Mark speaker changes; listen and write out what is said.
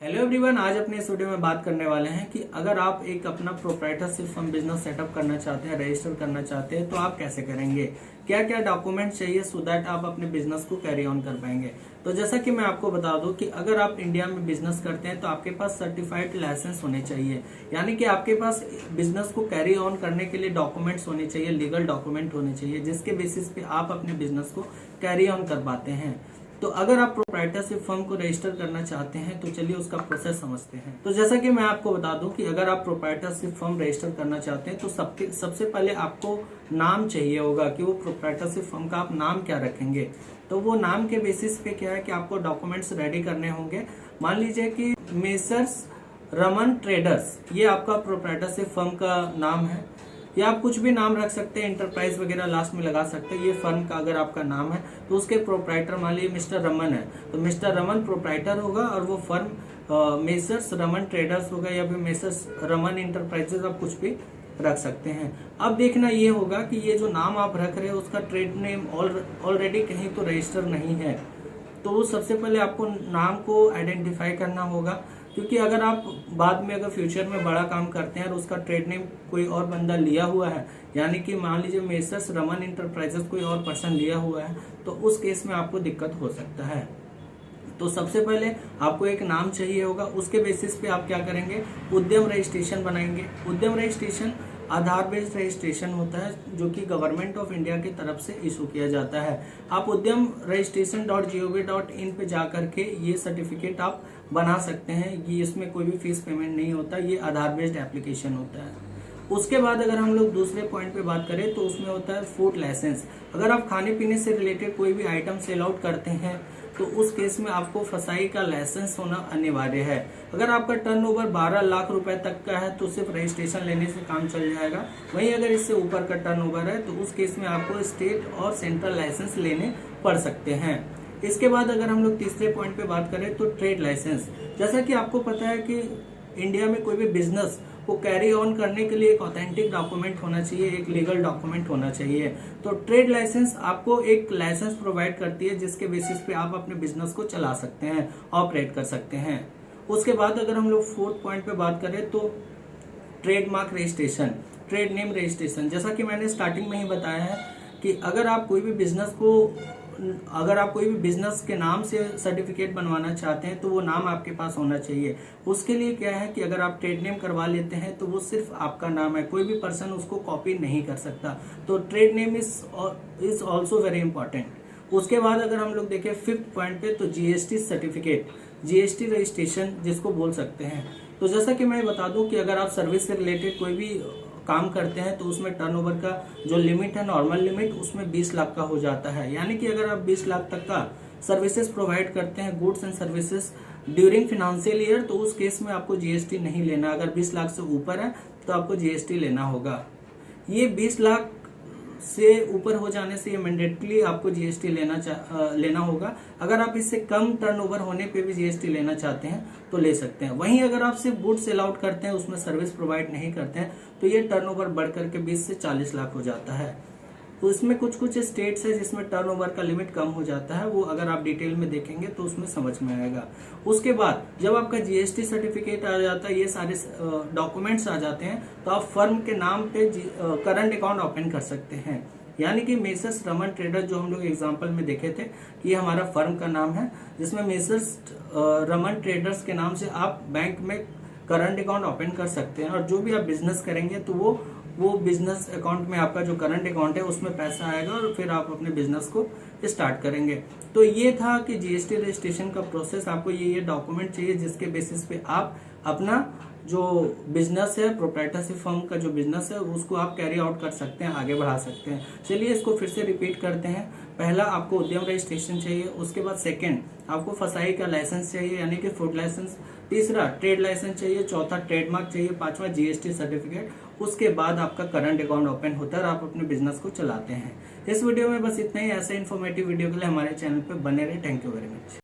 Speaker 1: Hello everyone, आज अपने इस वीडियो में बात करने वाले हैं कि अगर आप एक अपना प्रोप्राइटरशिप फर्म बिजनेस सेटअप करना चाहते हैं, रजिस्टर करना चाहते हैं तो आप कैसे करेंगे, क्या क्या डॉक्यूमेंट चाहिए सो दैट आप अपने बिजनेस को कैरी ऑन कर पाएंगे। तो जैसा कि मैं आपको बता दूं कि अगर आप इंडिया में बिजनेस करते हैं तो आपके पास सर्टिफाइड लाइसेंस होने चाहिए, यानी कि आपके पास बिजनेस को कैरी ऑन करने के लिए डॉक्यूमेंट्स होने चाहिए, लीगल डॉक्यूमेंट होने चाहिए जिसके बेसिस पे आप अपने बिजनेस को कैरी ऑन कर पाते हैं। तो अगर आप प्रोप्राइटरशिप फर्म को रजिस्टर करना चाहते हैं तो चलिए उसका प्रोसेस समझते हैं। तो जैसा कि मैं आपको बता दूं कि अगर आप प्रोप्राइटरशिप फर्म रजिस्टर करना चाहते हैं तो सबसे पहले आपको नाम चाहिए होगा कि वो प्रोप्राइटरशिप फर्म का आप नाम क्या रखेंगे। तो वो नाम के बेसिस पे क्या है कि आपको डॉक्यूमेंट्स रेडी करने होंगे। मान लीजिए कि मेसर्स रमन ट्रेडर्स, ये आपका प्रोप्राइटरशिप फर्म का नाम है, या आप कुछ भी नाम रख सकते हैं, इंटरप्राइज वगैरह लास्ट में लगा सकते हैं। ये फर्म का अगर आपका नाम है तो उसके प्रोप्राइटर मान लीजिए मिस्टर रमन है तो मिस्टर रमन प्रोप्राइटर होगा और वो फर्म मेसर्स रमन ट्रेडर्स होगा या फिर मेसर्स रमन इंटरप्राइजेस, आप कुछ भी रख सकते हैं। अब देखना ये होगा कि ये जो नाम आप रख रहे हैं उसका ट्रेड नेम ऑलरेडी कहीं तो रजिस्टर नहीं है। तो सबसे पहले आपको नाम को आइडेंटिफाई करना होगा, क्योंकि अगर आप बाद में अगर फ्यूचर में बड़ा काम करते हैं और उसका ट्रेड नेम कोई और बंदा लिया हुआ है, यानी कि मान लीजिए मेसर्स रमन इंटरप्राइजेस कोई और पर्सन लिया हुआ है, तो उस केस में आपको दिक्कत हो सकता है। तो सबसे पहले आपको एक नाम चाहिए होगा, उसके बेसिस पे आप क्या करेंगे, उद्यम रजिस्ट्रेशन बनाएंगे। उद्यम रजिस्ट्रेशन आधार बेस्ड रजिस्ट्रेशन होता है जो कि गवर्नमेंट ऑफ इंडिया की तरफ से इशू किया जाता है। आप उद्यम registration.gov.in पे जा करके ये सर्टिफिकेट आप बना सकते हैं। ये इसमें कोई भी फीस पेमेंट नहीं होता, ये आधार बेस्ड एप्लीकेशन होता है। उसके बाद अगर हम लोग दूसरे पॉइंट पे बात करें तो उसमें होता है फूड लाइसेंस। अगर आप खाने पीने से रिलेटेड कोई भी आइटम सेल आउट करते हैं तो उस केस में आपको फसाई का लाइसेंस होना अनिवार्य है। अगर आपका टर्नओवर 12 लाख रुपए तक का है तो सिर्फ रजिस्ट्रेशन लेने से काम चल जाएगा। वहीं अगर इससे ऊपर का टर्नओवर है तो उस केस में आपको स्टेट और सेंट्रल लाइसेंस लेने पड़ सकते हैं। इसके बाद अगर हम लोग तीसरे पॉइंट पे बात करें तो ट्रेड लाइसेंस। जैसा कि आपको पता है कि इंडिया में कोई भी बिजनेस को कैरी ऑन करने के लिए एक ऑथेंटिक डॉक्यूमेंट होना चाहिए, एक लीगल डॉक्यूमेंट होना चाहिए। तो ट्रेड लाइसेंस आपको एक लाइसेंस प्रोवाइड करती है जिसके बेसिस पे आप अपने बिजनेस को चला सकते हैं, ऑपरेट कर सकते हैं। उसके बाद अगर हम लोग फोर्थ पॉइंट पे बात करें तो trademark registration, trade name registration. जैसा कि मैंने स्टार्टिंग में ही बताया है कि अगर आप कोई भी बिजनेस के नाम से सर्टिफिकेट बनवाना चाहते हैं तो वो नाम आपके पास होना चाहिए। उसके लिए क्या है कि अगर आप ट्रेड नेम करवा लेते हैं तो वो सिर्फ आपका नाम है, कोई भी पर्सन उसको कॉपी नहीं कर सकता। तो trade name is also very important. उसके बाद अगर हम लोग देखें फिफ्थ पॉइंट पे तो जीएसटी सर्टिफिकेट, जीएसटी रजिस्ट्रेशन जिसको बोल सकते हैं। तो जैसा कि मैं बता दूं कि अगर आप सर्विस से रिलेटेड कोई भी काम करते हैं तो उसमें टर्नओवर का जो लिमिट है, नॉर्मल लिमिट, उसमें 20 लाख का हो जाता है। यानी कि अगर आप 20 लाख तक का सर्विसेज प्रोवाइड करते हैं, goods and services during financial year, तो उस केस में आपको जीएसटी नहीं लेना। अगर 20 लाख से ऊपर है तो आपको जीएसटी लेना होगा। ये 20 लाख से ऊपर हो जाने से ये मैंडेटली आपको जीएसटी लेना होगा। अगर आप इससे कम टर्नओवर होने पे भी जीएसटी लेना चाहते हैं तो ले सकते हैं। वहीं अगर आप सिर्फ गुड्स सेल आउट करते हैं, उसमें सर्विस प्रोवाइड नहीं करते हैं, तो ये टर्नओवर बढ़ करके 20 से 40 लाख हो जाता है। तो इसमें कुछ कुछ स्टेट्स है जिसमें टर्नओवर का लिमिट कम हो जाता है, वो अगर आप डिटेल में देखेंगे तो उसमें समझ में आएगा। उसके बाद जब आपका जीएसटी सर्टिफिकेट आ जाता है, ये सारे डॉक्यूमेंट्स आ जाते हैं, तो आप फर्म के नाम पे करंट अकाउंट ओपन कर सकते हैं। यानी कि मेसर्स रमन ट्रेडर जो हम लोग एग्जाम्पल में देखे थे कि ये हमारा फर्म का नाम है, जिसमें मेसर्स रमन ट्रेडर्स के नाम से आप बैंक में करंट अकाउंट ओपन कर सकते हैं। और जो भी आप बिजनेस करेंगे तो वो बिजनेस अकाउंट में आपका जो करंट अकाउंट है उसमें पैसा आएगा और फिर आप अपने बिजनेस को स्टार्ट करेंगे। तो ये था कि जीएसटी रजिस्ट्रेशन का प्रोसेस। आपको ये डॉक्यूमेंट चाहिए जिसके बेसिस पे आप अपना जो बिजनेस है, प्रोप्राइटरशिप फर्म का जो बिजनेस है, उसको आप कैरी आउट कर सकते हैं, आगे बढ़ा सकते हैं। चलिए इसको फिर से रिपीट करते हैं। पहला आपको उद्यम रजिस्ट्रेशन चाहिए, उसके बाद सेकंड आपको फसाई का लाइसेंस चाहिए यानी कि फूड लाइसेंस, तीसरा ट्रेड लाइसेंस चाहिए, चौथा ट्रेडमार्क चाहिए, पांचवा जीएसटी सर्टिफिकेट। उसके बाद आपका करंट अकाउंट ओपन होता है और आप अपने बिजनेस को चलाते हैं। इस वीडियो में बस इतना ही। ऐसे इन्फॉर्मेटिव वीडियो के लिए हमारे चैनल पर बने रहे। Thank you very much.